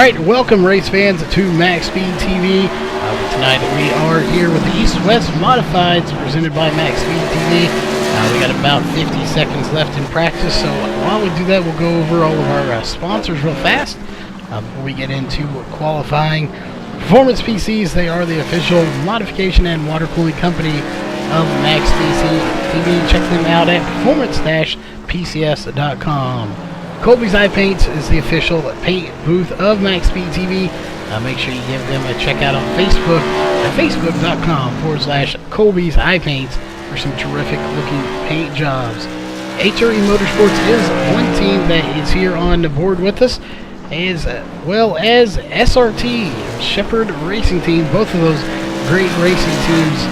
Alright, welcome race fans to MaxSpeedTV. Tonight we are here with the East-West Modifieds presented by MaxSpeedTV. We got about 50 seconds left in practice, so while we do that, we'll go over all of our sponsors real fast before we get into qualifying. Performance PCs, they are the official modification and water cooling company of MaxSpeedTV. Check them out at performance-pcs.com. Colby's Eye Paints is the official paint booth of MaxSpeedTV. Make sure you give them a check out on Facebook at facebook.com/Colby's Eye Paints for some terrific looking paint jobs. HRE Motorsports is one team that is here on the board with us, as well as SRT, Shepherd Racing Team, both of those great racing teams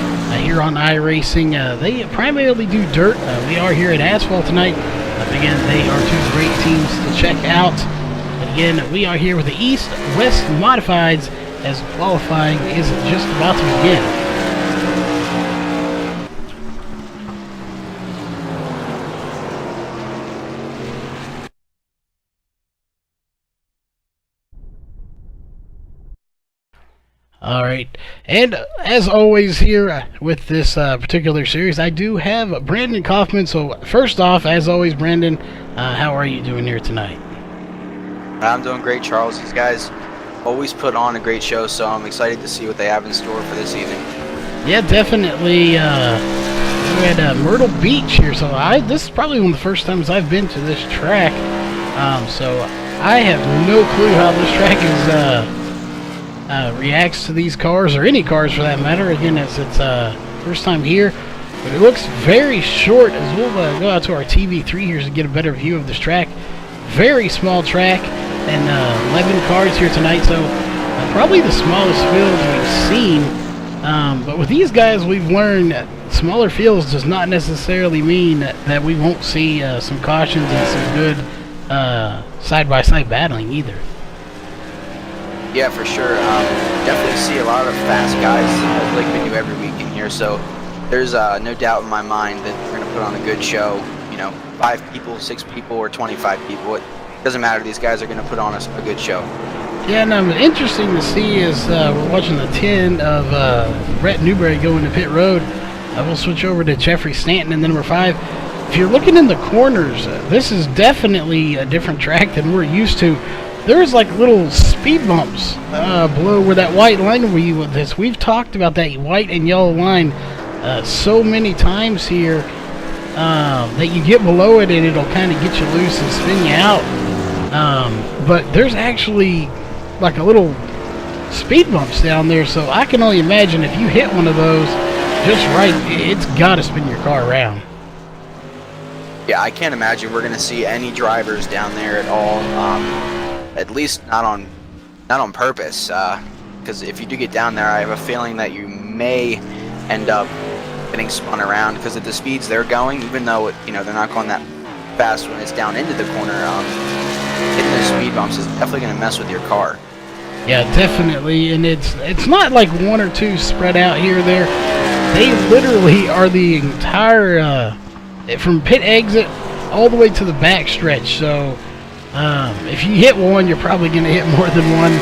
here on iRacing. They primarily do dirt. We are here at asphalt tonight. Again, they are two great teams to check out. And again, we are here with the East-West Modifieds as qualifying is just about to begin. Alright, and as always here with this particular series, I do have Brandon Kaufman. So first off, as always, Brandon, how are you doing here tonight? I'm doing great, Charles. These guys always put on a great show, so I'm excited to see what they have in store for this evening. Yeah, definitely. We're at Myrtle Beach here, so this is probably one of the first times I've been to this track. So I have no clue how this track is reacts to these cars, or any cars for that matter. Again, it's first time here, but it looks very short. As we'll go out to our TV3 here to get a better view of this track. Very small track, and 11 cars here tonight, so probably the smallest field we've seen. But with these guys, we've learned that smaller fields does not necessarily mean that we won't see some cautions and some good side-by-side battling either. Yeah, for sure. Definitely see a lot of fast guys like we do every week in here, so there's no doubt in my mind that we're going to put on a good show. You know, 5 people, 6 people, or 25 people. It doesn't matter. These guys are going to put on a good show. Yeah, and interesting to see is we're watching the 10 of Brett Newberry go into pit road. We'll switch over to Jeffrey Stanton in the number 5. If you're looking in the corners, this is definitely a different track than we're used to. There's like little speed bumps below where that white line will be with this. We've talked about that white and yellow line so many times here that you get below it and it'll kind of get you loose and spin you out. But there's actually like a little speed bumps down there, so I can only imagine if you hit one of those just right, it's got to spin your car around. Yeah, I can't imagine we're going to see any drivers down there at all. At least not on purpose, because if you do get down there, I have a feeling that you may end up getting spun around, because at the speeds they're going, even though they're not going that fast when it's down into the corner, hitting those speed bumps is definitely going to mess with your car. Yeah, definitely, and it's not like 1 or 2 spread out here or there. They literally are the entire from pit exit all the way to the back stretch. So if you hit one, you're probably going to hit more than one.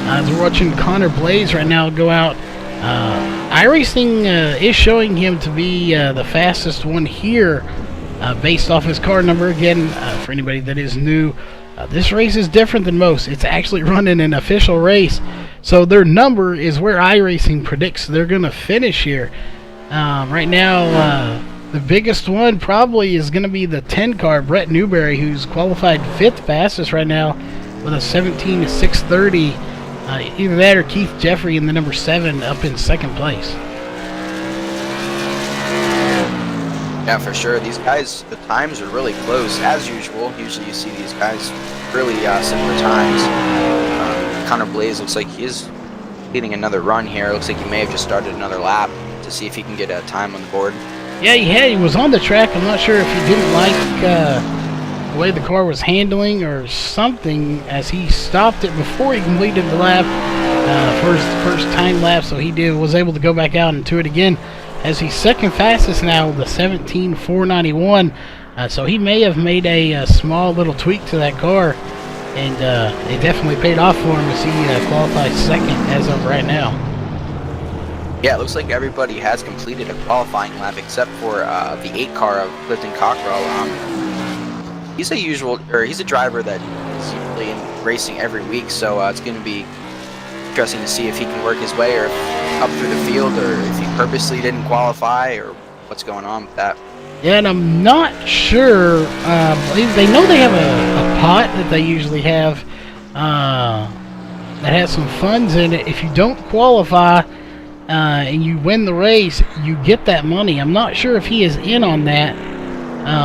As we're watching Connor Blaze right now go out, iRacing is showing him to be the fastest one here based off his car number. Again, for anybody that is new, this race is different than most. It's actually running an official race, so their number is where iRacing predicts they're going to finish here. Right now, the biggest one probably is going to be the 10 car, Brett Newberry, who's qualified 5th fastest right now with a 17.630. Either that or Keith Jeffrey in the number 7 up in 2nd place. Yeah, for sure. These guys, the times are really close as usual. Usually you see these guys really similar times. Connor Blaze looks like he is getting another run here. Looks like he may have just started another lap to see if he can get a time on the board. Yeah, he was on the track. I'm not sure if he didn't like the way the car was handling or something, as he stopped it before he completed the lap, first time lap, so he was able to go back out and do it again, as he's 2nd fastest now with a 17.491. So he may have made a small little tweak to that car and it definitely paid off for him as he qualified second as of right now. Yeah, it looks like everybody has completed a qualifying lap except for the 8 car of Clifton Cockrell. He's a driver that is usually in racing every week, so it's going to be interesting to see if he can work his way or up through the field, or if he purposely didn't qualify, or what's going on with that. Yeah, and I'm not sure. They know they have a pot that they usually have that has some funds in it. If you don't qualify and you win the race, you get that money. I'm not sure if he is in on that.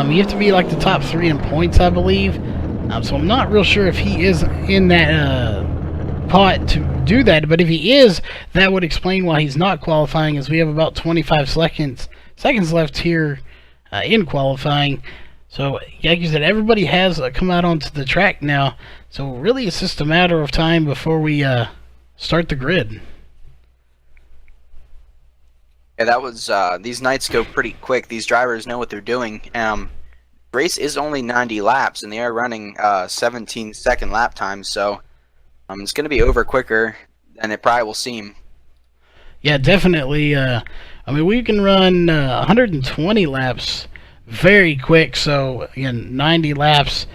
You have to be like the top 3 in points, I believe. So I'm not real sure if he is in that pot to do that. But if he is, that would explain why he's not qualifying, as we have about 25 seconds left here in qualifying. So, like you said, everybody has come out onto the track now. So really, it's just a matter of time before we start the grid. Yeah, that was these nights go pretty quick. These drivers know what they're doing. Race is only 90 laps, and they are running 17-second lap times, so it's going to be over quicker than it probably will seem. Yeah, definitely. I mean, we can run 120 laps very quick, so again, 90 laps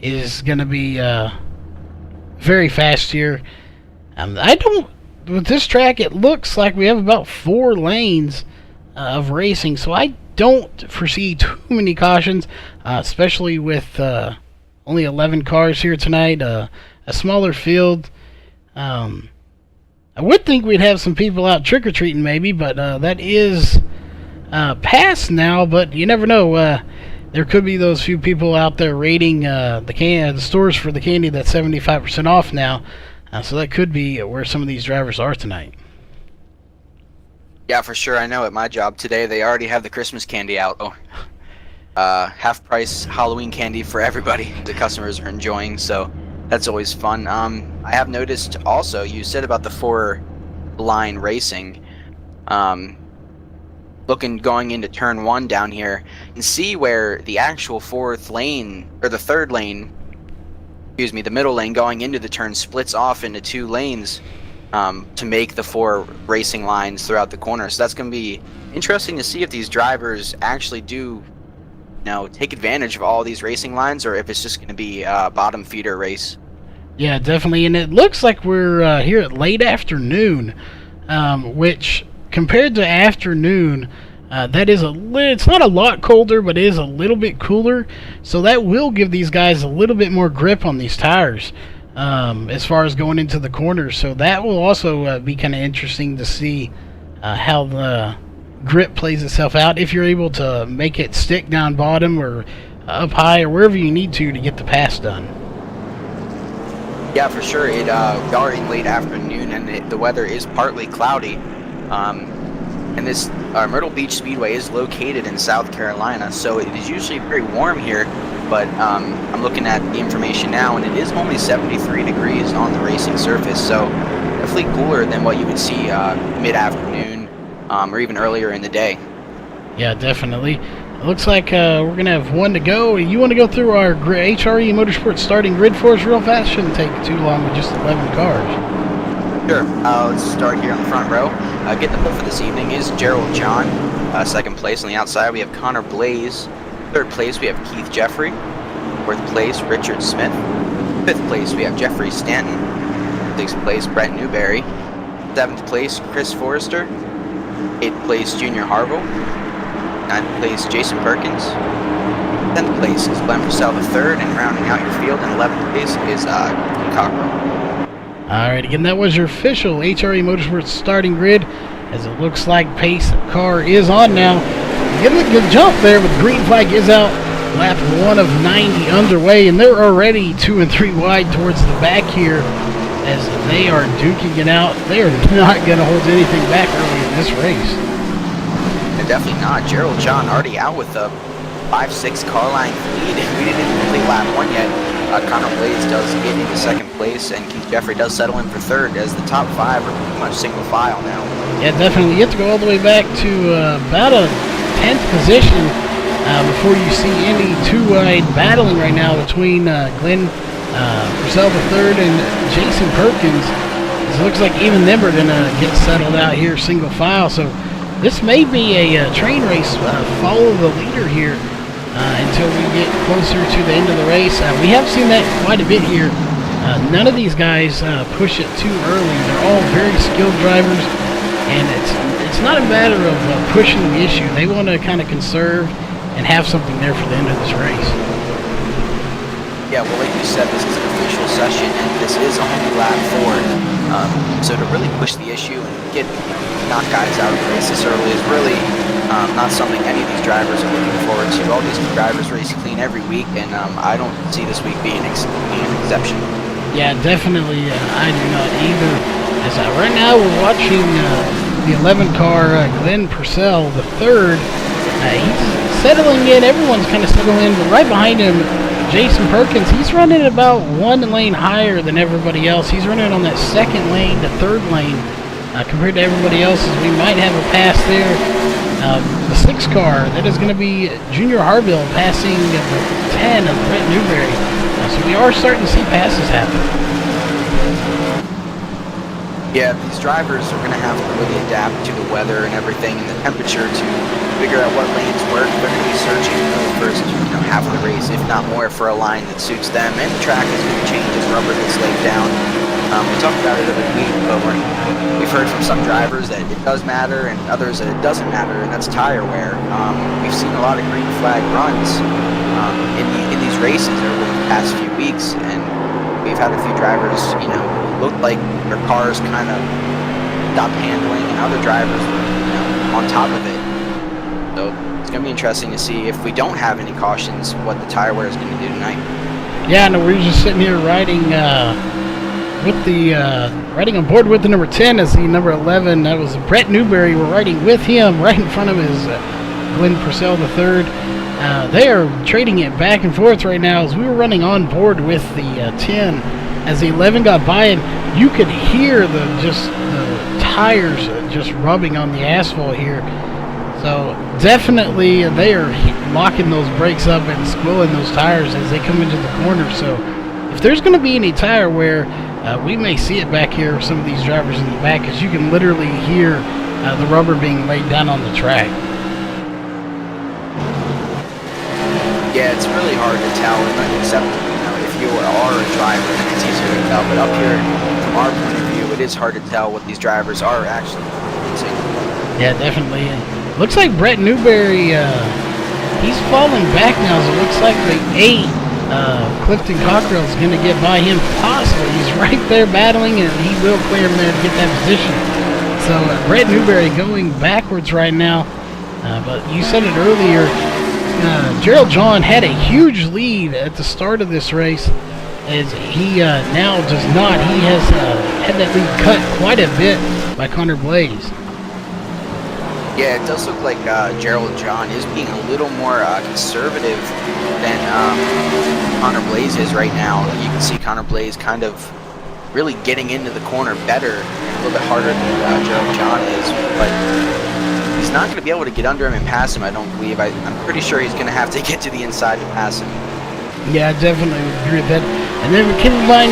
is going to be very fast here. With this track, it looks like we have about 4 lanes of racing, so I don't foresee too many cautions, especially with only 11 cars here tonight, a smaller field. I would think we'd have some people out trick-or-treating maybe, but that is past now, but you never know. There could be those few people out there raiding the stores for the candy that's 75% off now. So that could be where some of these drivers are tonight. Yeah, for sure. I know at my job today they already have the Christmas candy out. Half price Halloween candy for everybody the customers are enjoying, so that's always fun. I have noticed also, you said about the 4-line racing, going into turn 1 down here, and see where the actual 4th lane, or the 3rd lane, the middle lane going into the turn splits off into 2 lanes to make the 4 racing lines throughout the corner. So that's going to be interesting to see if these drivers actually do, take advantage of all these racing lines, or if it's just going to be a bottom feeder race. Yeah, definitely. And it looks like we're here at late afternoon, which compared to afternoon, that is it's not a lot colder, but it is a little bit cooler. So that will give these guys a little bit more grip on these tires as far as going into the corners. So that will also be kind of interesting to see how the grip plays itself out, if you're able to make it stick down bottom or up high or wherever you need to get the pass done. Yeah, for sure. It already late afternoon, and the weather is partly cloudy. And this Myrtle Beach Speedway is located in South Carolina, so it is usually very warm here, but I'm looking at the information now, and it is only 73 degrees on the racing surface, so definitely cooler than what you would see mid-afternoon or even earlier in the day. Yeah, definitely. It looks like we're going to have 1 to go. You want to go through our HRE Motorsports starting grid for us real fast? Shouldn't take too long with just 11 cars. Sure. Let's start here on the front row. Getting the pole for this evening is Gerald John. 2nd place on the outside, we have Connor Blaze. 3rd place, we have Keith Jeffrey. 4th place, Richard Smith. 5th place, we have Jeffrey Stanton. 6th place, Brett Newberry. 7th place, Chris Forrester. 8th place, Junior Harville. 9th place, Jason Perkins. 10th place is Glenn Purcell III, and rounding out your field in 11th place is Cockrell. Alright, again, that was your official HRE Motorsports starting grid, as it looks like pace car is on now. Getting a good jump there, but the green flag is out. Lap 1 of 90 underway, and they're already 2 and 3 wide towards the back here as they are duking it out. They are not going to hold anything back early in this race. And definitely not. Gerald John already out with a 5-6 car line lead. We didn't even complete lap 1 yet. Connor Blaze does get into 2nd place, and Keith Jeffrey does settle in for 3rd, as the top 5 are pretty much single file now. Yeah, definitely. You have to go all the way back to about a 10th position before you see any 2-wide battling right now between Glenn Purcell the third and Jason Perkins. It looks like even them are going to get settled out here single file. So this may be a train race. Follow the leader here until we get closer to the end of the race. We have seen that quite a bit here. None of these guys push it too early. They're all very skilled drivers, and it's not a matter of pushing the issue. They want to kind of conserve and have something there for the end of this race. Yeah, well, like you said, this is an official session, and this is only lap 4. So to really push the issue and knock guys out of the race this early is really not something any of these drivers are looking forward to. All these drivers race clean every week, and I don't see this week being an exception. Yeah, definitely. I do not either. As right now we're watching the 11 car Glenn Purcell, the third. He's settling in. Everyone's kind of settling in, but right behind him, Jason Perkins, he's running about 1 lane higher than everybody else. He's running on that second lane to third lane compared to everybody else. We might have a pass there. The 6 car, that is going to be Junior Harville passing the 10 of Brett Newberry. So we are starting to see passes happen. Yeah, these drivers are going to have to really adapt to the weather and everything and the temperature to figure out what lanes work. They're going to be searching for the first half of the race, if not more, for a line that suits them. And the track is going to change as rubber gets laid down. We talked about it every week, but we've heard from some drivers that it does matter and others that it doesn't matter, and that's tire wear. We've seen a lot of green flag runs in these races over the past few weeks, and we've had a few drivers, who looked like their cars kind of stopped handling, and other drivers were, on top of it. So it's going to be interesting to see if we don't have any cautions, what the tire wear is going to do tonight. Yeah, no, we're just sitting here riding riding on board with the number 10 as the number 11. That was Brett Newberry. We're riding with him. Right in front of his Glenn Purcell the third. They are trading it back and forth right now as we were running on board with the 10. As the 11 got by, and you could hear the tires just rubbing on the asphalt here. So definitely they are locking those brakes up and squilling those tires as they come into the corner. So if there's going to be any tire wear, we may see it back here with some of these drivers in the back, because you can literally hear the rubber being laid down on the track. Yeah, it's really hard to tell, except if you are a driver, then it's easier to tell. But up here, from our point of view, it is hard to tell what these drivers are actually using. Yeah, definitely. And looks like Brett Newberry, he's falling back now, so it looks like the 8. Clifton Cockrell is going to get by him possibly. He's right there battling, and he will clear him there to get that position. So Brett Newberry going backwards right now. But you said it earlier, Gerald John had a huge lead at the start of this race, as he now does not. He has had that lead cut quite a bit by Connor Blaze. Yeah, it does look like Gerald John is being a little more conservative than Connor Blaze is right now. You can see Connor Blaze kind of really getting into the corner better, a little bit harder than Gerald John is, but he's not going to be able to get under him and pass him, I don't believe. I'm pretty sure he's going to have to get to the inside to pass him. Yeah, I definitely would agree with that. And then keep in mind,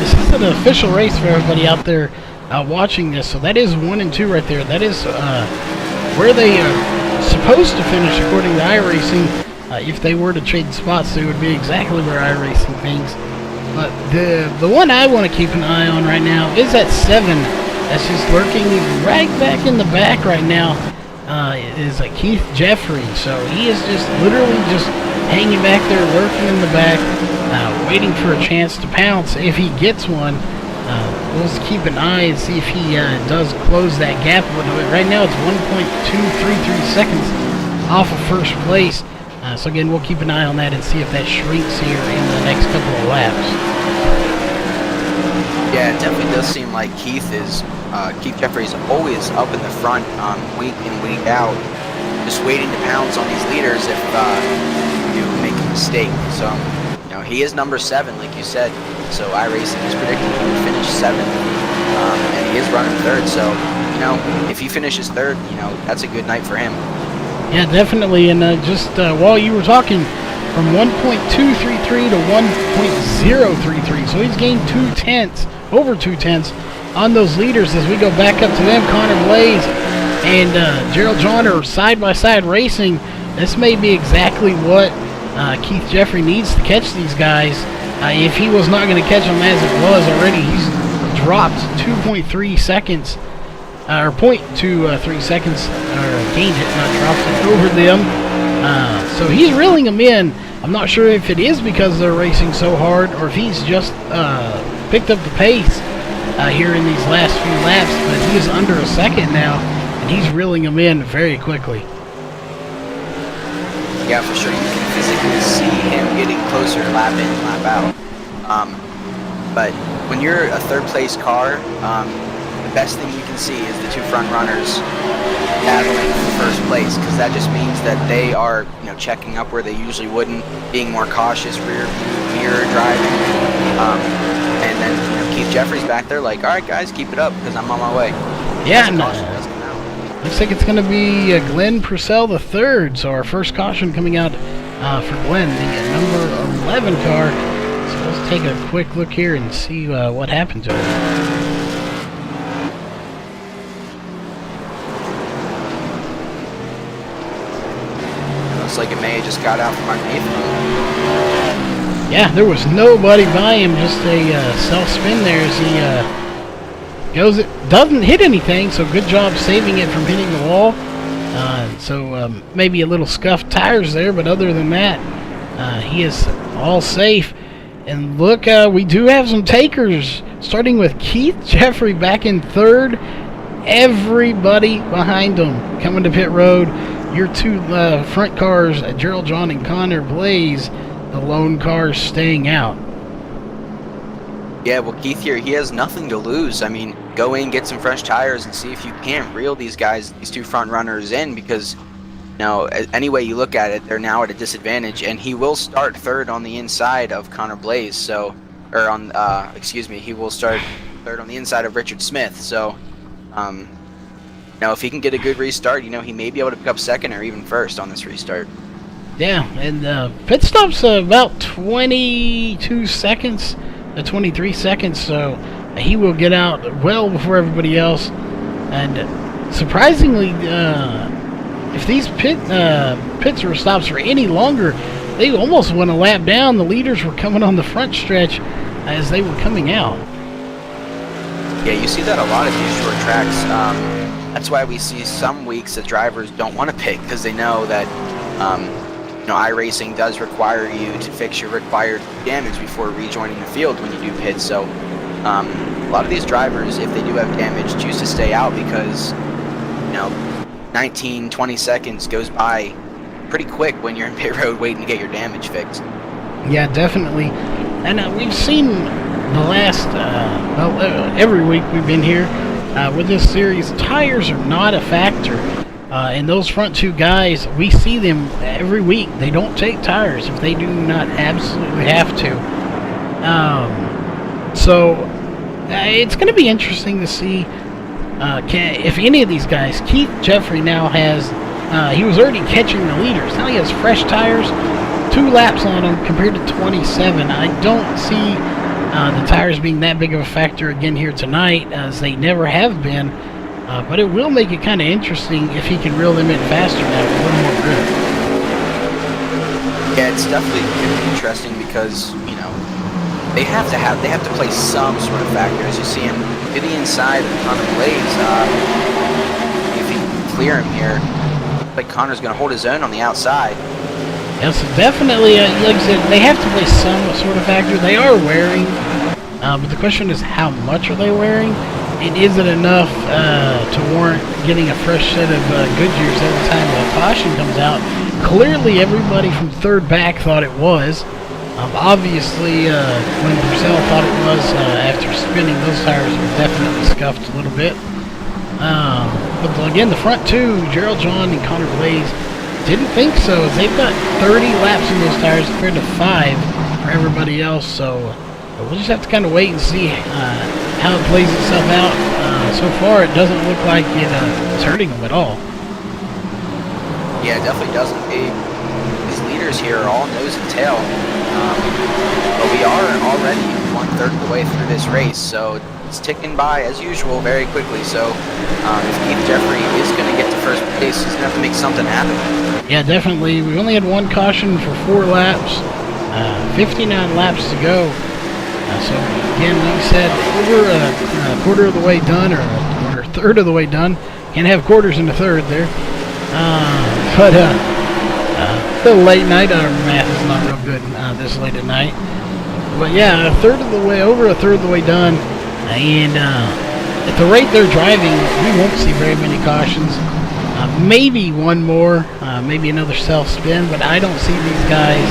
this is an official race for everybody out there watching this, so that is 1 and 2 right there. That is where they are supposed to finish according to iRacing. If they were to trade spots, they would be exactly where iRacing thinks. But the one I want to keep an eye on right now is that 7 that's just lurking right back in the back right now. Is Keith Jeffrey. So he is just literally just hanging back there, lurking in the back, waiting for a chance to pounce if he gets one. We'll just keep an eye and see if he does close that gap a little bit. Right now it's 1.233 seconds off of first place. So again, we'll keep an eye on that and see if that shrinks here in the next couple of laps. Yeah, it definitely does seem like Keith Jeffrey's always up in the front, week in, week out, just waiting to pounce on these leaders if you make a mistake. So, he is number 7, like you said. So iRacing is predicting he will finish 7th, and he is running 3rd. So, if he finishes 3rd, that's a good night for him. Yeah, definitely. And just while you were talking, from 1.233 to 1.033. So he's gained over 2/10 on those leaders as we go back up to them. Connor Blaze and Gerald John are side by side racing. This may be exactly what Keith Jeffrey needs to catch these guys. If he was not going to catch them as it was already, he's dropped 2.3 seconds, or 0.23 seconds, or gained it, not dropped it, over them. So he's reeling them in. I'm not sure if it is because they're racing so hard, or if he's just picked up the pace here in these last few laps, but he is under a second now, and he's reeling them in very quickly. Yeah, for sure. You can physically see him getting closer lap in, lap out. But when you're a third place car, the best thing you can see is the two front runners battling for first place, because that just means that they are, checking up where they usually wouldn't, being more cautious, rear view mirror driving. And then Keith Jeffrey's back there like, all right guys, keep it up because I'm on my way. Yeah, looks like it's going to be Glenn Purcell the third. So our first caution coming out for Glenn, the number 11 car. So let's take a quick look here and see what happened to it. Looks like it may have just got out from underneath him. Yeah, there was nobody by him, just a self-spin there as he goes. It doesn't hit anything, so good job saving it from hitting the wall. So maybe a little scuffed tires there, but other than that, he is all safe. And look, we do have some takers, starting with Keith Jeffrey back in third. Everybody behind him coming to pit road. Your two front cars, Gerald John and Connor Blaze, the lone cars staying out. Yeah, well, Keith here, he has nothing to lose. I mean, go in, get some fresh tires, and see if you can't reel these guys, these two front runners in, because, any way you look at it, they're now at a disadvantage, and he will start third on the inside of Connor Blaze, so, or on, he will start third on the inside of Richard Smith, so, if he can get a good restart, he may be able to pick up second or even first on this restart. Yeah, and pit stop's about 22 seconds. 23 seconds, so he will get out well before everybody else. And surprisingly, if these pits or stops were any longer, they almost went a lap down. The leaders were coming on the front stretch as they were coming out. Yeah, you see that a lot at these short tracks. That's why we see some weeks that drivers don't want to pit, because they know that iRacing does require you to fix your required damage before rejoining the field when you do pit. So a lot of these drivers, if they do have damage, choose to stay out because 19-20 seconds goes by pretty quick when you're in pit road waiting to get your damage fixed. Yeah, definitely. And we've seen the last every week we've been here with this series, tires are not a factor. And those front two guys, we see them every week. They don't take tires if they do not absolutely have to. So it's going to be interesting to see if any of these guys. Keith Jeffrey now has, he was already catching the leaders. Now he has fresh tires, 2 laps on them compared to 27. I don't see the tires being that big of a factor again here tonight, as they never have been. But it will make it kind of interesting if he can reel them in faster now with a little more grip. Yeah, it's definitely going to be interesting because they have to play some sort of factor. As you see him to the inside of Connor Blaze, if he can clear him here, like Connor's going to hold his own on the outside. Yes, definitely. Like I said, they have to play some sort of factor. They are wearing, but the question is, how much are they wearing? And is it enough to warrant getting a fresh set of Goodyears every time a caution comes out? Clearly, everybody from third back thought it was. Obviously, when Purcell thought it was after spinning, those tires were definitely scuffed a little bit. But again, the front two, Gerald John and Connor Blaze, didn't think so. They've got 30 laps in those tires compared to 5 for everybody else. So we'll just have to kind of wait and see how it plays itself out. So far, it doesn't look like it's hurting them at all. Yeah, it definitely doesn't. These leaders drivers here are all nose and tail. But we are already 1/3 of the way through this race, so it's ticking by as usual very quickly. So if Keith Jeffrey is going to get to first place, he's going to have to make something happen. Yeah, definitely. We only had one caution for 4 laps, 59 laps to go. So again, like I said, over a quarter of the way done, or a third of the way done. Can't have quarters in the third there. But still late night. Our math is not real good this late at night. But yeah, over a third of the way done. And at the rate they're driving, we won't see very many cautions. Maybe one more, maybe another self-spin, but I don't see these guys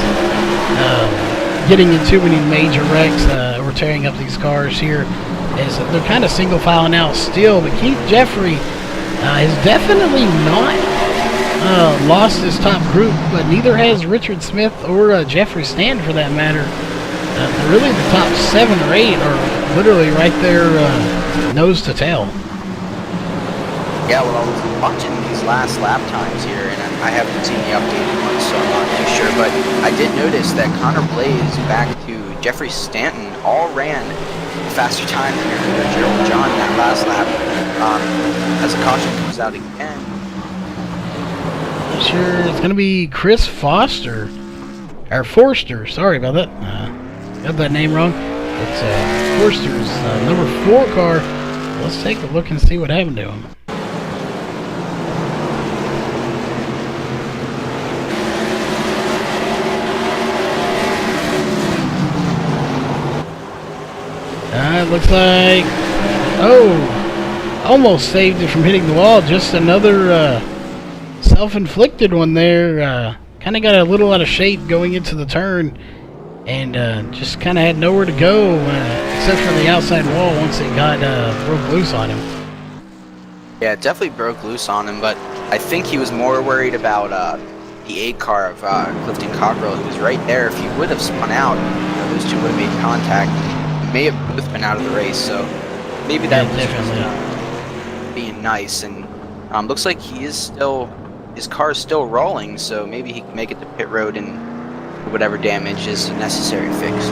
getting in too many major wrecks or tearing up these cars here, as they're kind of single filing out still. But Keith Jeffrey has definitely not lost his top group, but neither has Richard Smith or Jeffrey Stanton for that matter. Really the top 7 or 8 are literally right there nose to tail. Yeah, well, I was watching these last lap times here, and I haven't seen the updated ones, so I'm not too sure. But I did notice that Connor Blaze back to Jeffrey Stanton all ran a faster time than Gerald John in that last lap. As the caution comes out again. Sure, it's going to be Chris Foster. Or Forster, sorry about that. Got that name wrong. It's Forster's number 4 car. Let's take a look and see what happened to him. It looks like, almost saved it from hitting the wall. Just another self-inflicted one there. Kind of got a little out of shape going into the turn, and just kind of had nowhere to go except for the outside wall once it got broke loose on him. Yeah, it definitely broke loose on him, but I think he was more worried about the 8 car of Clifton Cockrell, who was right there. If he would have spun out, those two would have made contact. May have both been out of the race, so maybe that was just being nice. And looks like his car is still rolling, so maybe he can make it to pit road and whatever damage is necessary fix.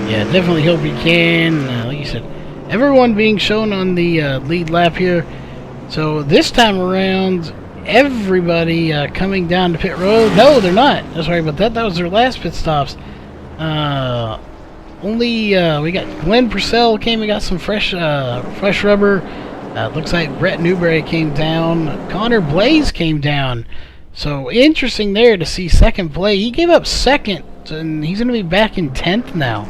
Yeah, definitely hope he can. Like you said, everyone being shown on the lead lap here. So this time around, everybody coming down to pit road. No, they're not. Sorry about that. That was their last pit stops. We got Glenn Purcell came and got some fresh rubber. Looks like Brett Newberry came down. Connor Blaze came down. So interesting there to see second play. He gave up second, and he's going to be back in 10th now.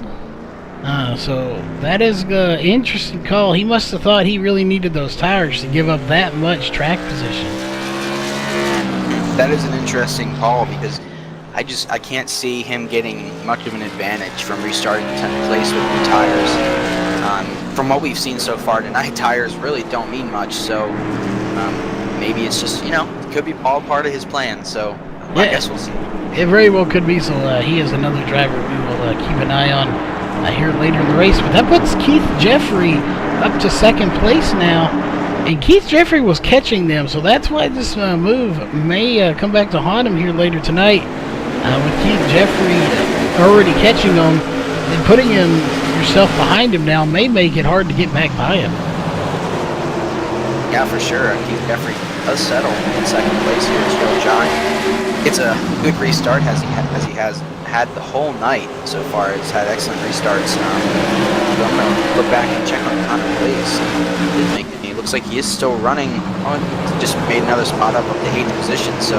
So that is an interesting call. He must have thought he really needed those tires to give up that much track position. That is an interesting call, because I can't see him getting much of an advantage from restarting 10th place with new tires. From what we've seen so far tonight, tires really don't mean much, so maybe it's just, it could be all part of his plan, so yeah, I guess we'll see. It very well could be, so he is another driver we will keep an eye on here later in the race. But that puts Keith Jeffrey up to second place now, and Keith Jeffrey was catching them, so that's why this move may come back to haunt him here later tonight. With Keith Jeffrey already catching him, and putting yourself behind him now may make it hard to get back by him. Yeah, for sure. Keith Jeffrey does settle in second place here. John, it's a good restart as he has had the whole night so far. It's had excellent restarts. I'm going to look back and check on Connor Blaze. He looks like he is still running. Just made another spot up to 8th position, so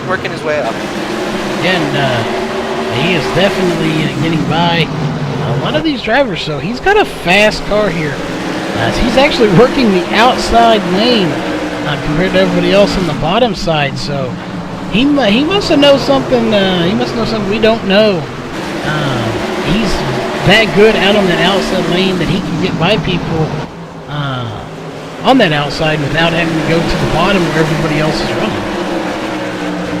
working his way up. And he is definitely getting by a lot of these drivers, so he's got a fast car here. He's actually working the outside lane compared to everybody else on the bottom side, so he must have known something. He must know something we don't know. He's that good out on that outside lane that he can get by people on that outside without having to go to the bottom where everybody else is running.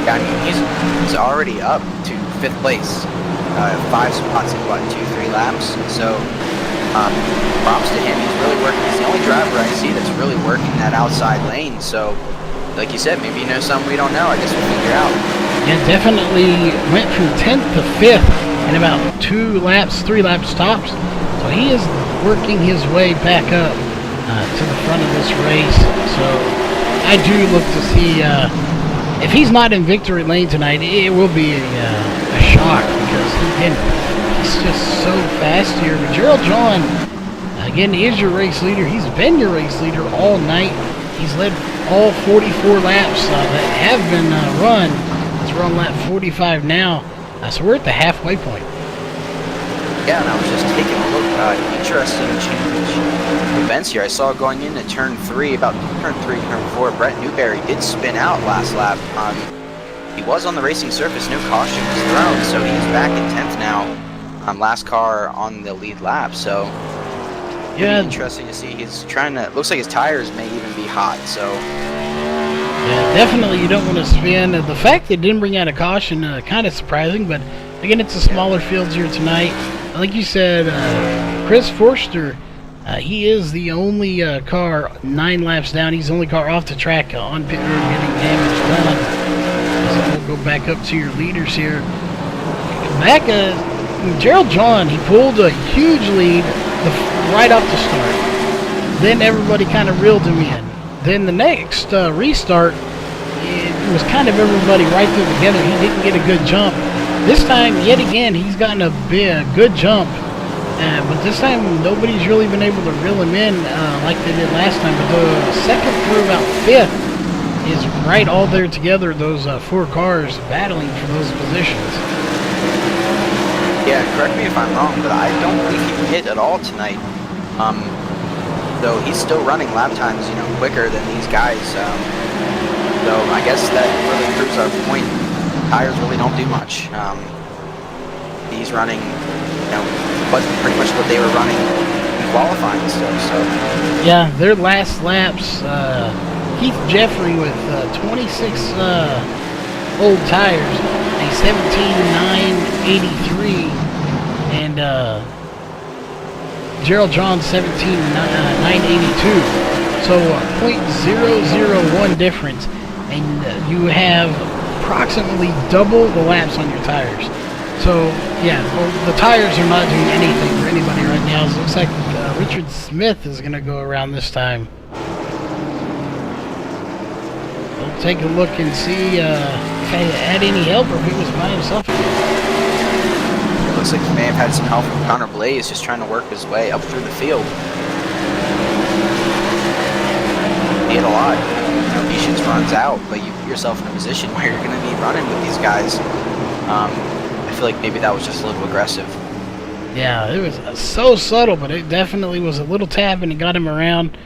Yeah, I mean, he's already up to 5th place, 5 spots in 2-3 laps. So props to him. He's really working. He's the only driver I see that's really working that outside lane. So, like you said, maybe you know something we don't know. I guess we'll figure out. Yeah, definitely went from 10th to 5th in about 3 laps tops. So he is working his way back up to the front of this race. So I do look to see if he's not in victory lane tonight, it will be a shock because he's just so fast here. But Gerald John, again, is your race leader. He's been your race leader all night. He's led all 44 laps that have been run. We're on lap 45 now, so we're at the halfway point. Yeah, and I was just taking a look. Interesting change of events here. I saw going into turn 3, about turn 4, Brett Newberry did spin out last lap. He was on the racing surface, no caution was thrown, so he's back in 10th now. Last car on the lead lap, so yeah, interesting to see. He's trying to. Looks like his tires may even be hot, so. Yeah, definitely you don't want to spin. The fact that it didn't bring out a caution, kind of surprising, but again, it's a smaller field here tonight. Like you said, Chris Forster, he is the only car 9 laps down. He's the only car off the track on pit road getting damage done. So we'll go back up to your leaders here. Gerald John, he pulled a huge lead right off the start. Then everybody kind of reeled him in. Then the next restart, it was kind of everybody right there together. He didn't get a good jump. This time, yet again, he's gotten a good jump. But this time, nobody's really been able to reel him in like they did last time. But the second through about 5th is right all there together, those 4 cars battling for those positions. Yeah, correct me if I'm wrong, but I don't think he hit at all tonight. Though he's still running lap times, quicker than these guys. So I guess that really proves our point. Tires really don't do much. He's running, pretty much what they were running in qualifying still. So yeah, their last laps, Keith Jeffrey with 26 old tires, a 17.983, and Gerald John 17.982. So 0.001 difference, and you have approximately double the laps on your tires. So yeah, well, the tires are not doing anything for anybody right now. It looks like Richard Smith is going to go around this time. We'll take a look and see if he had any help or if he was by himself. It looks like he may have had some help from Connor Blaze, just trying to work his way up through the field. He hit a lot. Patience runs out, but you put yourself in a position where you're going to be running with these guys. I feel like maybe that was just a little aggressive. Yeah, it was so subtle, but it definitely was a little tap and it got him around.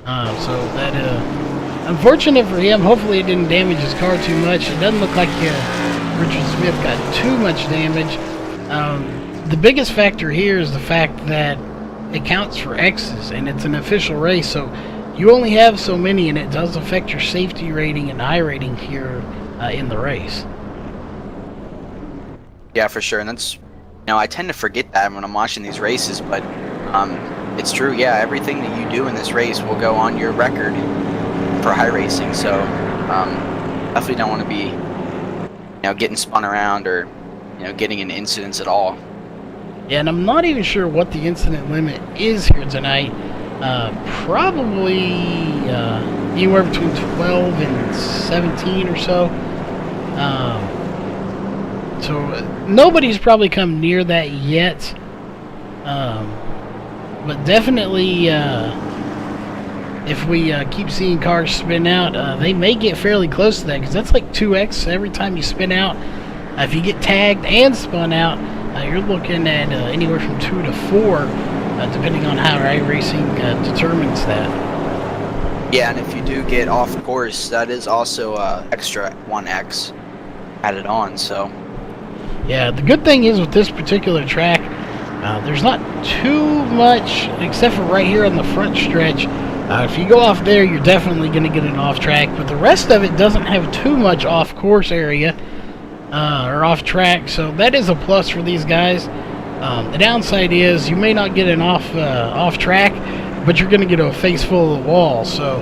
So that, unfortunate for him. Hopefully it didn't damage his car too much. It doesn't look like Richard Smith got too much damage. The biggest factor here is the fact that it counts for X's and it's an official race, so you only have so many, and it does affect your safety rating and I rating here in the race. Yeah, for sure, and that's, I tend to forget that when I'm watching these races, but it's true. Yeah, everything that you do in this race will go on your record for high racing. So definitely don't want to be, getting spun around or getting in incidents at all. Yeah, and I'm not even sure what the incident limit is here tonight. Probably anywhere between 12 and 17 or so. So nobody's probably come near that yet. But definitely, if we keep seeing cars spin out, they may get fairly close to that, because that's like 2x every time you spin out. If you get tagged and spun out, you're looking at anywhere from 2 to 4, depending on how iRacing determines that. Yeah, and if you do get off course, that is also extra 1x added on. So yeah, the good thing is with this particular track, there's not too much, except for right here on the front stretch. If you go off there, you're definitely going to get an off track, but the rest of it doesn't have too much off course area or off track, so that is a plus for these guys. The downside is you may not get an off track, but you're going to get a face full of the wall. So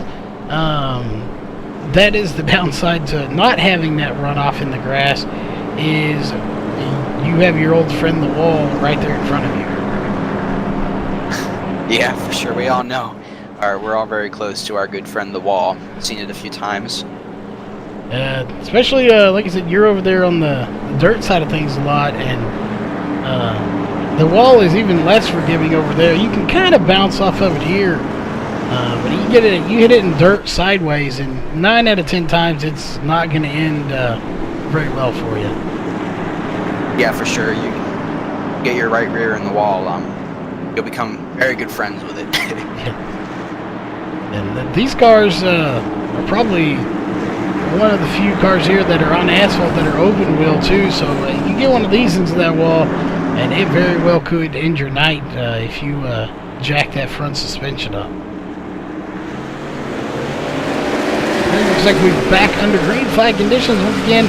that is the downside to not having that runoff in the grass, is you have your old friend the wall right there in front of you. Yeah, for sure. We all know. We're all very close to our good friend the wall. Seen it a few times. Especially, like I said, you're over there on the dirt side of things a lot, and the wall is even less forgiving over there. You can kind of bounce off of it here, but you hit it in dirt sideways, and 9 out of 10 times it's not going to end very well for you. Yeah, for sure. You get your right rear in the wall, you'll become very good friends with it. And these cars are probably one of the few cars here that are on asphalt that are open wheel too, so you get one of these into that wall and it very well could end your night if you jack that front suspension up. It looks like we're back under green flag conditions once again.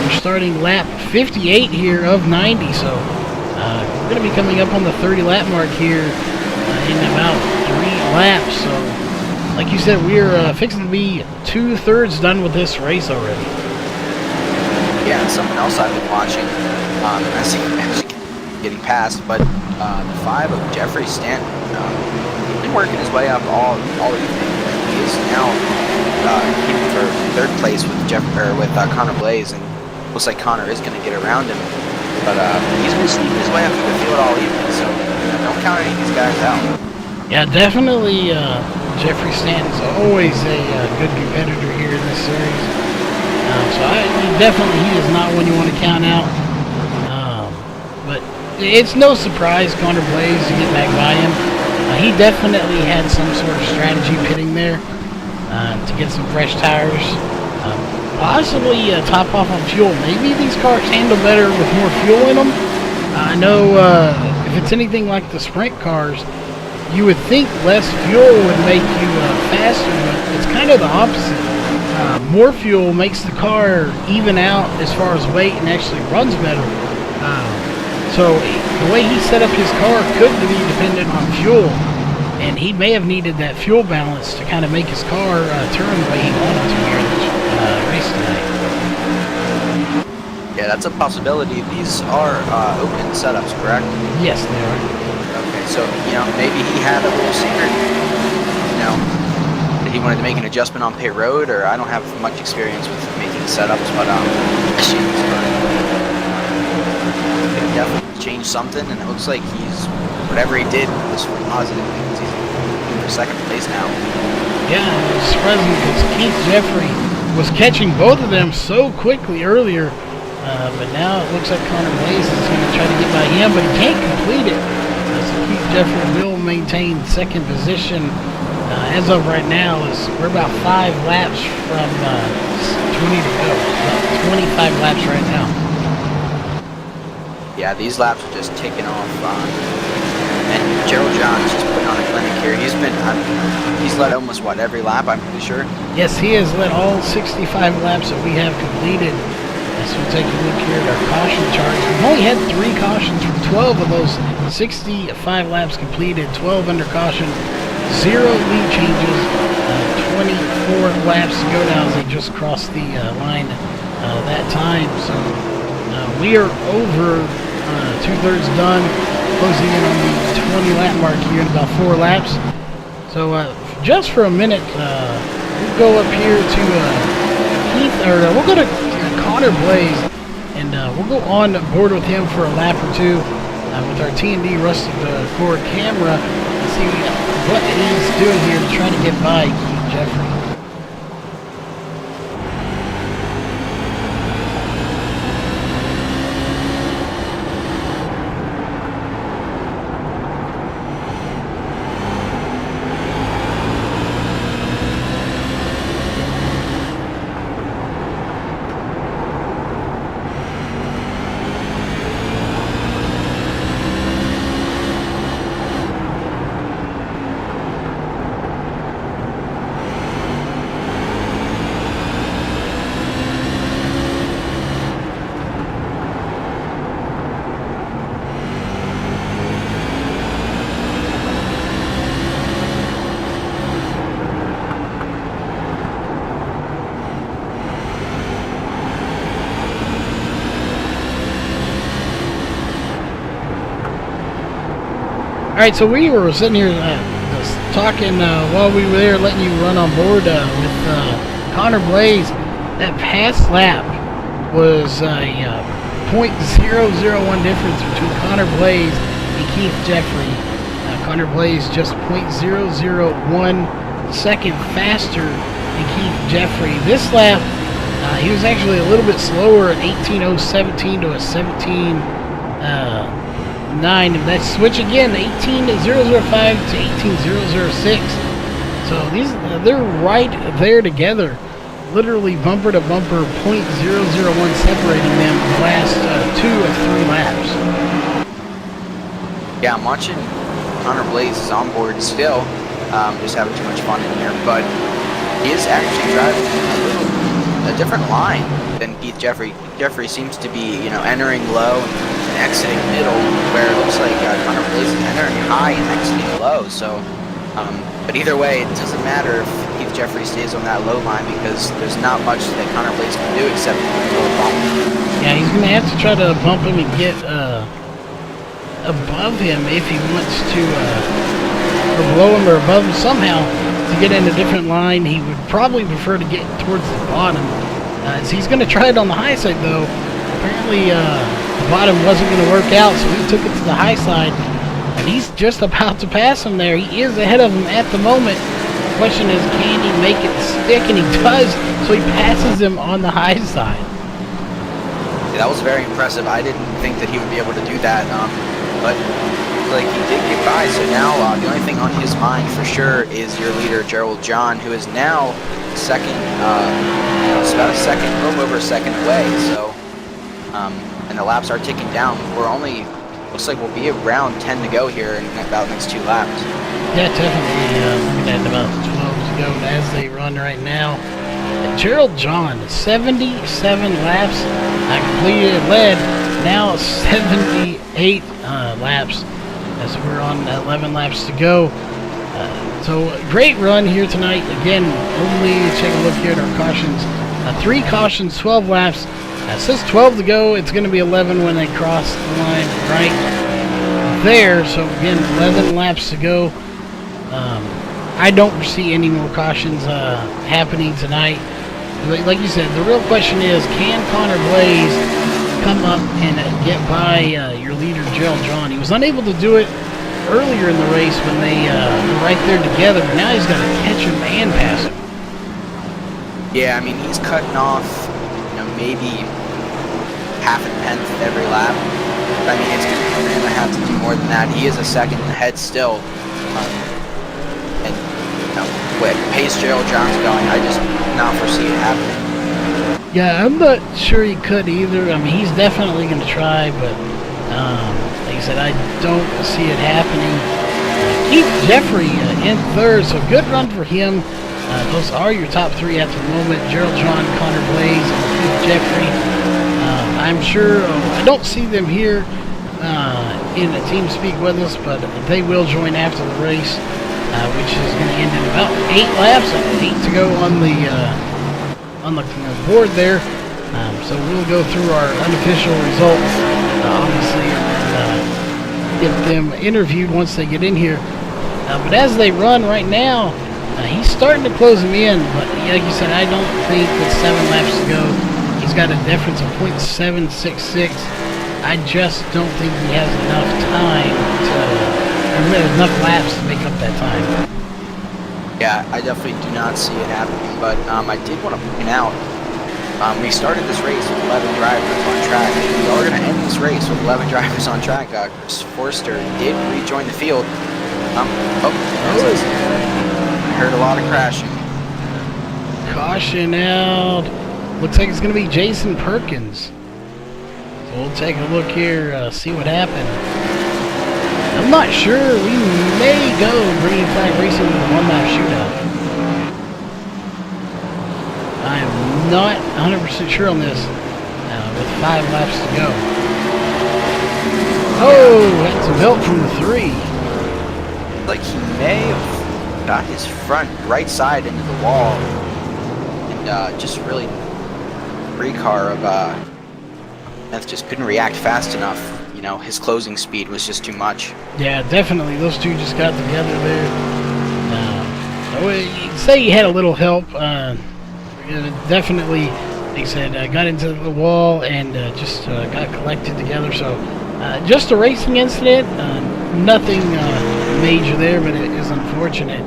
We're starting lap 58 here of 90, so we're going to be coming up on the 30 lap mark here in about 3 laps. So like you said, we're fixing to be 2/3 done with this race already. Yeah, and something else I've been watching, as getting past, but the 5 of Jeffrey Stanton, he's been working his way up all evening. He is now keeping for 3rd place with Connor Blaze, and looks like Connor is going to get around him. But he's been sneaking his way up through the field all evening, so don't count any of these guys out. Yeah, definitely. Jeffrey Stanton's always a good competitor here in this series. So he is not one you want to count out. But it's no surprise Connor Blaze to get back by him. He definitely had some sort of strategy pitting there to get some fresh tires. Possibly top off on fuel. Maybe these cars handle better with more fuel in them. I know if it's anything like the sprint cars, you would think less fuel would make you faster, but it's kind of the opposite. More fuel makes the car even out as far as weight and actually runs better. So the way he set up his car could be dependent on fuel, and he may have needed that fuel balance to kind of make his car turn the way he wanted to here in this race tonight. Yeah, that's a possibility. These are open setups, correct? Yes, they are. Okay, so, maybe he had a little secret, that he wanted to make an adjustment on pit road, or I don't have much experience with making setups, but, could definitely change something, and it looks like whatever he did was positive, because he's in 2nd place now. Yeah, it's surprising because Keith Jeffrey was catching both of them so quickly earlier, but now it looks like Connor Blaze is going to try to get by him, but he can't complete it. So Keith Jeffrey will maintain 2nd position as of right now. We're about 5 laps from 20 to go. About 25 laps right now. Yeah, these laps are just ticking off. And Gerald John is just putting on a clinic here. He's led almost every lap, I'm pretty sure. Yes, he has led all 65 laps that we have completed. So we'll take a look here at our caution charts. We've only had 3 cautions from 12 of those 65 laps completed, 12 under caution, 0 lead changes, 24 laps to go now as they just crossed the line that time. So we are over 2/3 done, closing in on the 20 lap mark here in about 4 laps. So just for a minute, we'll go up here to we'll go to Connor Blaze, and we'll go on board with him for a lap or two with our T&D rusted core camera and see what he's doing here to try to get by Keith Jeffrey. Alright, so we were sitting here just talking while we were there, letting you run on board with Connor Blaze. That past lap was a .001 difference between Connor Blaze and Keith Jeffrey. Connor Blaze just .001 second faster than Keith Jeffrey. This lap, he was actually a little bit slower at 18.017 to a 17.9. And that switch again, 18.005 to 18.006. So they're right there together. Literally bumper to bumper, .001 separating them the last 2 of 3 laps. Yeah, I'm watching Connor Blaze is on board still, just having too much fun in here, but he is actually driving a different line than Keith Jeffrey. Keith Jeffrey seems to be, entering low and exiting middle, where it looks like Connor Blaze is entering high and exiting low. So, but either way, it doesn't matter if Keith Jeffrey stays on that low line because there's not much that Connor Blaze can do except for a little bump. Yeah, he's going to have to try to bump him and get above him if he wants to, or below him or above him somehow to get in a different line. He would probably prefer to get towards the bottom. So he's going to try it on the high side though. Apparently the bottom wasn't going to work out, so he took it to the high side. And he's just about to pass him there. He is ahead of him at the moment. The question is, can he make it stick? And he does, so he passes him on the high side. Yeah, that was very impressive. I didn't think that he would be able to do that, but like he did get by. So now the only thing on his mind for sure is your leader, Gerald John, who is now second. It's about a second, a little over a second away. So, and the laps are ticking down. We're only. Looks like we'll be around 10 to go here in about the next 2 laps. Yeah, definitely. Looking at about 12 to go as they run right now. And Gerald John, 77 laps completed, led. Now 78 laps as we're on 11 laps to go. So great run here tonight. Again, only check a look here at our cautions. 3 cautions, 12 laps. It says 12 to go. It's going to be 11 when they cross the line right there. So again, 11 laps to go. I don't foresee any more cautions happening tonight. Like you said, the real question is, can Connor Blaze come up and get by your leader, Gerald John? He was unable to do it earlier in the race when they were right there together, but now he's got to catch him and pass him. Yeah, I mean, he's cutting off maybe half a tenth every lap. I mean, it's going to have to do more than that. He is a second ahead still. And with the pace Gerald John's going, I just not foresee it happening. Yeah, I'm not sure he could either. I mean, he's definitely going to try, but like I said, I don't see it happening. Keith Jeffrey in third, so good run for him. Those are your top 3 at the moment: Gerald John, Connor Blaze, and Keith Jeffrey. I'm sure I don't see them here in a team speak with us, but they will join after the race, which is going to end in about 8 laps. 8 to go on the board there. So we'll go through our unofficial results, obviously, and get them interviewed once they get in here. But as they run right now, he's starting to close him in, but like you said, I don't think with 7 laps to go, he's got a difference of .766. I just don't think he has enough time enough laps to make up that time. Yeah, I definitely do not see it happening, but I did want to point out, we started this race with 11 drivers on track. We are going to end this race with 11 drivers on track. Chris Forster did rejoin the field. I heard a lot of crashing. Caution out. Looks like it's going to be Jason Perkins. So we'll take a look here, see what happened. I'm not sure. We may go green flag racing with a 1-lap shootout. I am not 100% sure on this with 5 laps to go. Oh, had some help from the 3. Like he may have got his front right side into the wall and just really 3 car of Beth just couldn't react fast enough, his closing speed was just too much. Yeah, definitely. Those two just got together there. You'd say he had a little help. Definitely, like I said, got into the wall and just got collected together. So just a racing incident. Nothing major there, but it is unfortunate.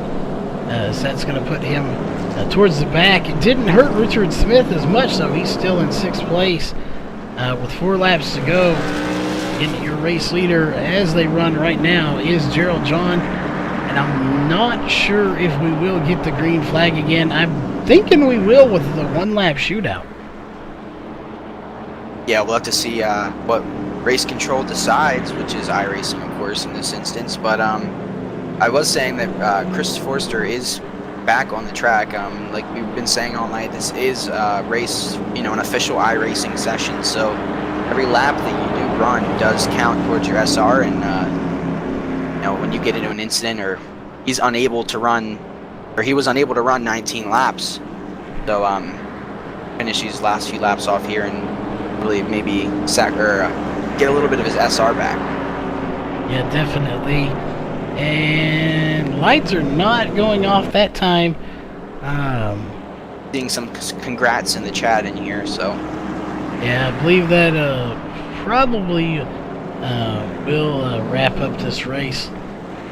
So that's going to put him towards the back. It didn't hurt Richard Smith as much, though. He's still in 6th place with 4 laps to go. And your race leader, as they run right now, is Gerald John. And I'm not sure if we will get the green flag again. I'm thinking we will with the 1-lap shootout. Yeah, we'll have to see what race control decides, which is iRacing, of course, in this instance. But I was saying that Chris Forster is back on the track. Like we've been saying all night, this is a race, an official iRacing session. So every lap that you do run does count towards your SR, and when you get into an incident or he was unable to run 19 laps. So finish these last few laps off here and really maybe get a little bit of his SR back. Yeah, definitely. And lights are not going off that time. Seeing some congrats in the chat in here, so. Yeah, I believe that probably will wrap up this race.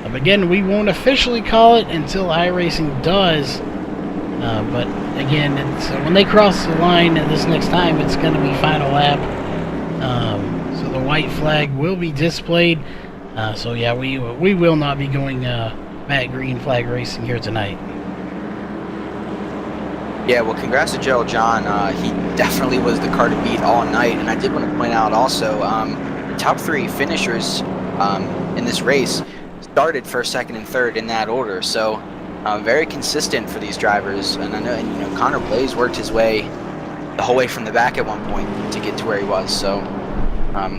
Again, we won't officially call it until iRacing does. But again, when they cross the line this next time, it's going to be final lap. So the white flag will be displayed. So yeah, we will not be going back green flag racing here tonight. Yeah, well, congrats to Gerald John. He definitely was the car to beat all night. And I did want to point out also, the top 3 finishers in this race started 1st, 2nd, and 3rd in that order. So very consistent for these drivers. And I know, Connor Blaze worked his way the whole way from the back at one point to get to where he was. So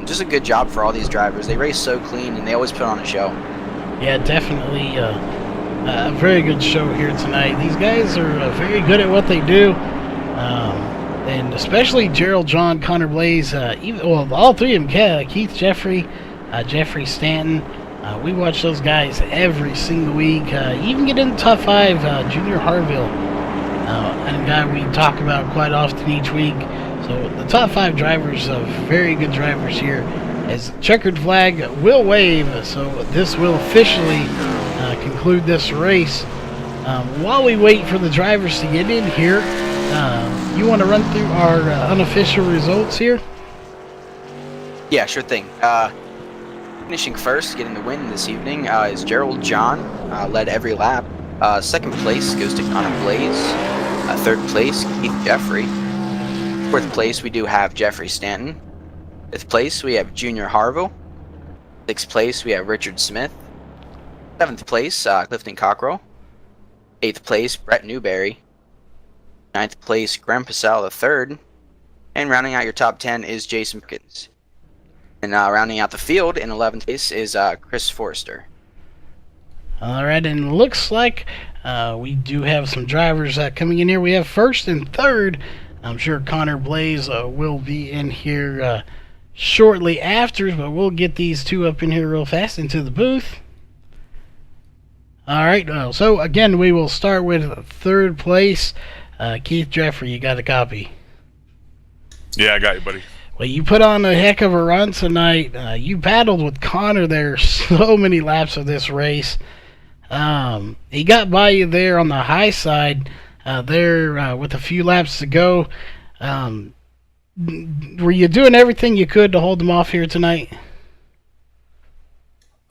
just a good job for all these drivers. They race so clean and they always put on a show. Yeah, definitely a very good show here tonight. These guys are very good at what they do. And especially Gerald John, Connor Blaze, all 3 of them, Keith Jeffrey, Jeffrey Stanton. We watch those guys every single week. Even get in the top 5, Junior Harville, and a guy we talk about quite often each week. So the top 5 drivers, very good drivers here. As checkered flag will wave, so this will officially conclude this race. While we wait for the drivers to get in here, you want to run through our unofficial results here? Yeah, sure thing. Finishing first, getting the win this evening, is Gerald John. Led every lap. 2nd place goes to Connor Blaze. 3rd place, Keith Jeffrey. 4th place, we do have Jeffrey Stanton. 5th place, we have Junior Harville. 6th place, we have Richard Smith. 7th place, Clifton Cockrell. 8th place, Brett Newberry. 9th place, Graham Passell III. And rounding out your top 10 is Jason Perkins. And rounding out the field in 11th place is Chris Forster. All right, and it looks like we do have some drivers coming in here. We have 1st and 3rd. I'm sure Connor Blaze will be in here shortly after, but we'll get these 2 up in here real fast into the booth. All right, so again, we will start with 3rd place. Keith Jeffrey, you got a copy? Yeah, I got you, buddy. Well, you put on a heck of a run tonight. You battled with Connor there so many laps of this race. He got by you there on the high side with a few laps to go. Were you doing everything you could to hold him off here tonight?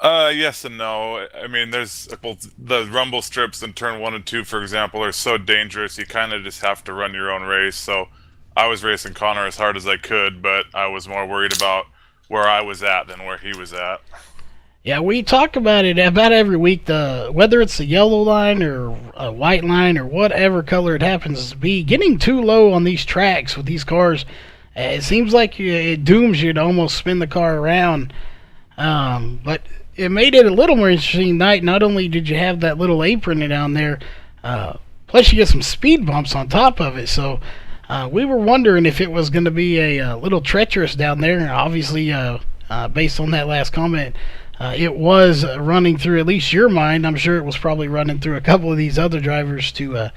Yes and no. I mean, the rumble strips in turn 1 and 2, for example, are so dangerous. You kind of just have to run your own race. So I was racing Connor as hard as I could, but I was more worried about where I was at than where he was at. Yeah, we talk about it about every week. Whether it's the yellow line or a white line or whatever color it happens to be, getting too low on these tracks with these cars, it seems like it dooms you to almost spin the car around. But it made it a little more interesting tonight. Not only did you have that little apron down there, plus you get some speed bumps on top of it. So we were wondering if it was going to be a little treacherous down there. Obviously, based on that last comment, it was running through at least your mind. I'm sure it was probably running through a couple of these other drivers to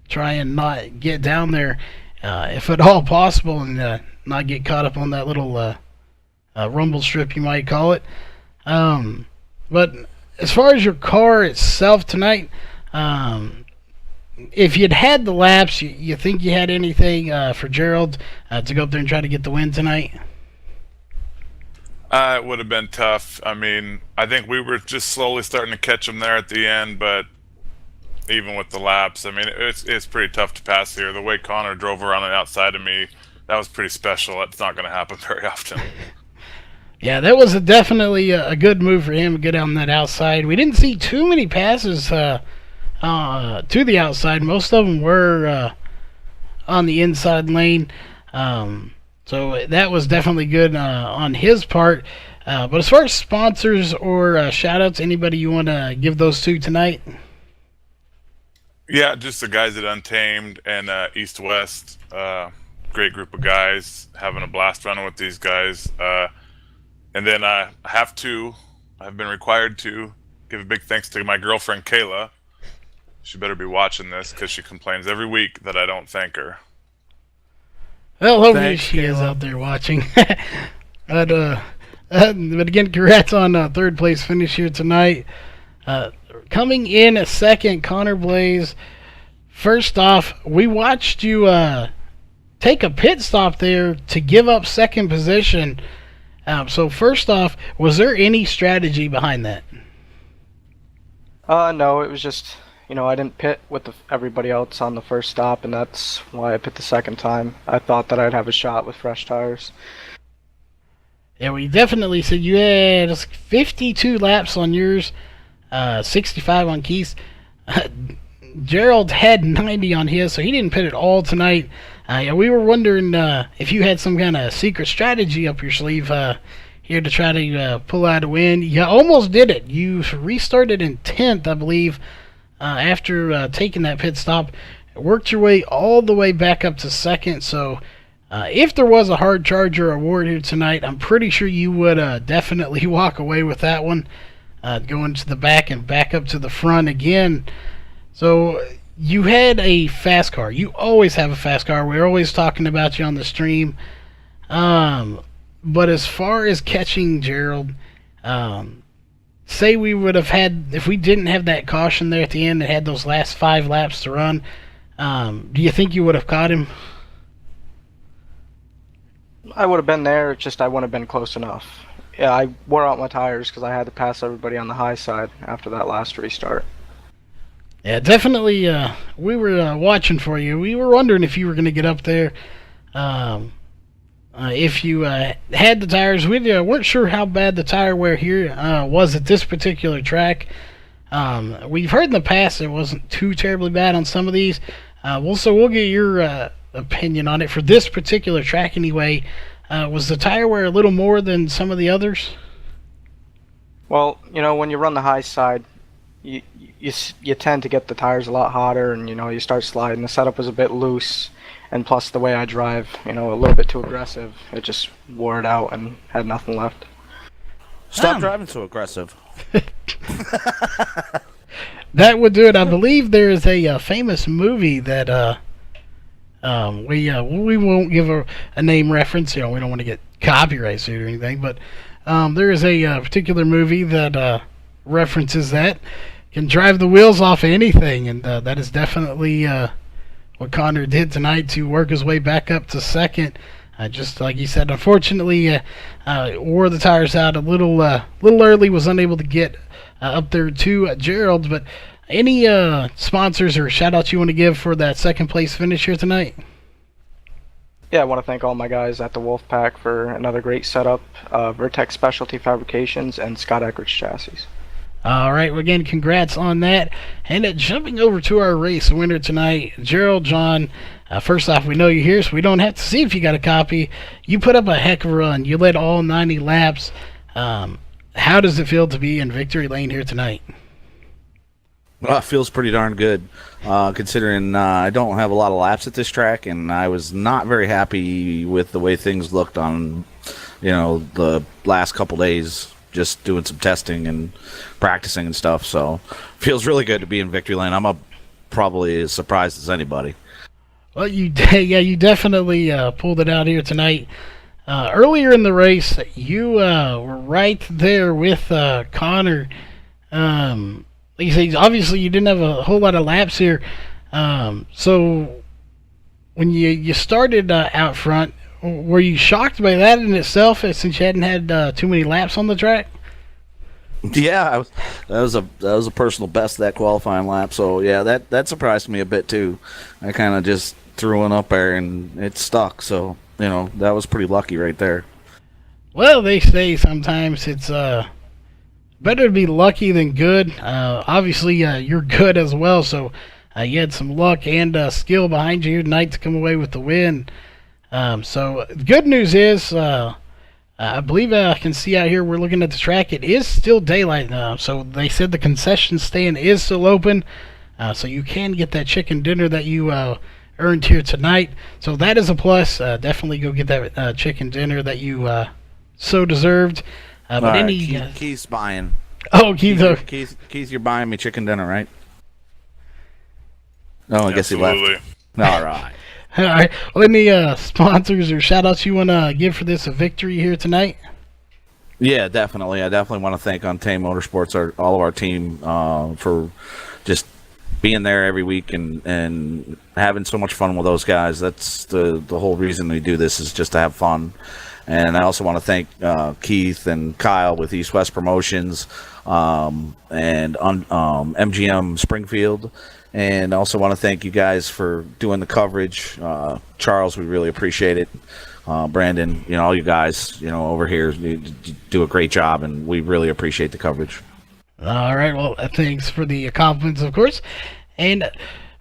try and not get down there, if at all possible, and not get caught up on that little rumble strip, you might call it. But as far as your car itself tonight, if you'd had the laps, you think you had anything for Gerald to go up there and try to get the win tonight? It would have been tough. I mean, I think we were just slowly starting to catch him there at the end, but even with the laps, I mean, it's pretty tough to pass here. The way Connor drove around the outside of me, that was pretty special. That's not going to happen very often. Yeah, that was definitely a good move for him to get on that outside. We didn't see too many passes to the outside. Most of them were on the inside lane. So that was definitely good on his part. But as far as sponsors or shout-outs, anybody you want to give those to tonight? Yeah, just the guys at Untamed and East West. Great group of guys. Having a blast running with these guys. And then I've been required to give a big thanks to my girlfriend, Kayla. She better be watching this because she complains every week that I don't thank her. Well, hopefully she is out there watching. But again, congrats on third place finish here tonight. Coming in a second, Connor Blaze. First off, we watched you take a pit stop there to give up second position. So first off, was there any strategy behind that? No, it was just, I didn't pit with everybody else on the first stop, and that's why I pit the second time. I thought that I'd have a shot with fresh tires. Yeah, we definitely said you had 52 laps on yours, 65 on Keith's. Gerald had 90 on his, so he didn't pit at all tonight. Yeah, we were wondering if you had some kind of secret strategy up your sleeve here to try to pull out a win. You almost did it. You restarted in 10th, I believe, after taking that pit stop. Worked your way all the way back up to second. So if there was a hard charger award here tonight, I'm pretty sure you would definitely walk away with that one. Going to the back and back up to the front again. So you had a fast car. You always have a fast car. We're always talking about you on the stream. But as far as catching Gerald, say we would have had, if we didn't have that caution there at the end and had those last 5 laps to run, do you think you would have caught him? I would have been there, it's just I wouldn't have been close enough. Yeah, I wore out my tires because I had to pass everybody on the high side after that last restart. Yeah, definitely. We were watching for you. We were wondering if you were going to get up there. If you had the tires, we weren't sure how bad the tire wear here was at this particular track. We've heard in the past it wasn't too terribly bad on some of these. We'll get your opinion on it for this particular track anyway. Was the tire wear a little more than some of the others? Well, when you run the high side, you tend to get the tires a lot hotter, and you start sliding. The setup was a bit loose, and plus the way I drive, a little bit too aggressive. It just wore it out and had nothing left. Stop driving so aggressive. That would do it. I believe there is a famous movie that we won't give a name reference. We don't want to get copyright sued or anything, but there is a particular movie that references that. Can drive the wheels off of anything, and that is definitely what Connor did tonight to work his way back up to second. Just like he said, unfortunately, wore the tires out a little early, was unable to get up there to Gerald. But any sponsors or shout-outs you want to give for that second place finish here tonight? Yeah, I want to thank all my guys at the Wolfpack for another great setup, Vertex Specialty Fabrications, and Scott Eckert's Chassis. All right, well, again, congrats on that. And jumping over to our race winner tonight, Gerald John. First off, we know you're here, so we don't have to see if you got a copy. You put up a heck of a run. You led all 90 laps. How does it feel to be in victory lane here tonight? Well, it feels pretty darn good, considering I don't have a lot of laps at this track, and I was not very happy with the way things looked on the last couple days, just doing some testing and practicing and stuff. So feels really good to be in victory lane. I'm probably as surprised as anybody. Well, you definitely pulled it out here tonight. Earlier in the race, you were right there with Connor. Like you say, obviously you didn't have a whole lot of laps here. So when you started out front, were you shocked by that in itself, since you hadn't had too many laps on the track? Yeah, that was a personal best, that qualifying lap. So yeah, that surprised me a bit too. I kind of just threw one up there and it stuck. So that was pretty lucky right there. Well, they say sometimes it's better to be lucky than good. Obviously, you're good as well, so you had some luck and skill behind you tonight to come away with the win. So the good news is, I believe I can see out here, we're looking at the track, it is still daylight now. So they said the concession stand is still open, so you can get that chicken dinner that you earned here tonight. So that is a plus. Definitely go get that chicken dinner that you so deserved. But All right, any Keith's buying. Oh, Keith, Keith, you're buying me chicken dinner, right? Oh, I guess he Absolutely. left. All right. all right. Well, any sponsors or shout outs you want to give for this victory here tonight? Yeah, definitely. I definitely want to thank Untamed Motorsports, all of our team, for just being there every week and having so much fun with those guys. That's the whole reason we do this, is just to have fun. And I also want to thank Keith and Kyle with East West Promotions, and MGM Springfield. And I also want to thank you guys for doing the coverage. Charles, we really appreciate it. Brandon, all you guys, over here, you do a great job, and we really appreciate the coverage. All right. Well, thanks for the compliments, of course. And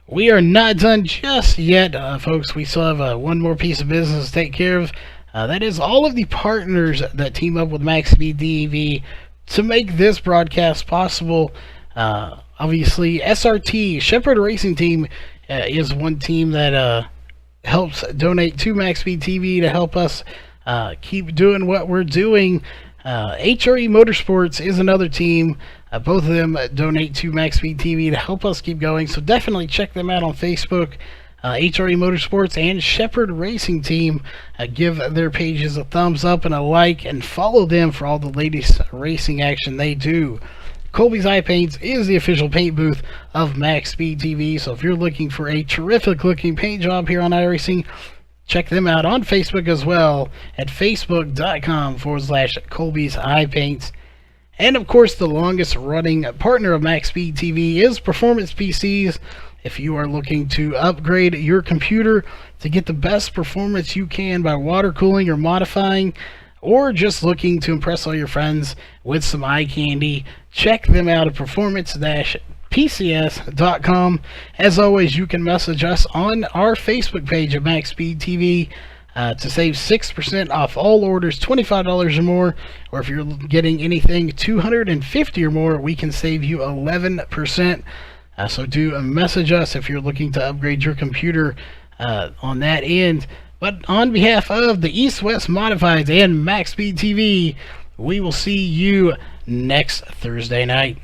we are not done just yet, folks. We still have one more piece of business to take care of. That is all of the partners that team up with MaxSpeedTV to make this broadcast possible. Obviously, SRT, Shepherd Racing Team, is one team that helps donate to MaxSpeedTV to help us keep doing what we're doing. HRE Motorsports is another team. Both of them donate to MaxSpeedTV to help us keep going, so definitely check them out on Facebook. HRE Motorsports and Shepherd Racing Team, give their pages a thumbs up and a like, and follow them for all the latest racing action they do. Colby's Eye Paints is the official paint booth of MaxSpeedTV, so if you're looking for a terrific looking paint job here on iRacing, check them out on Facebook as well at facebook.com/Colby's Eye Paints. And of course, the longest running partner of MaxSpeedTV is Performance PCs. If you are looking to upgrade your computer to get the best performance you can by water cooling or modifying, or just looking to impress all your friends with some eye candy, check them out at performance-pcs.com. As always, you can message us on our Facebook page at MaxSpeedTV to save 6% off all orders $25 or more, or if you're getting anything $250 or more, we can save you 11%. So do message us if you're looking to upgrade your computer on that end. But on behalf of the East West Modifieds and MaxSpeedTV, we will see you next Thursday night.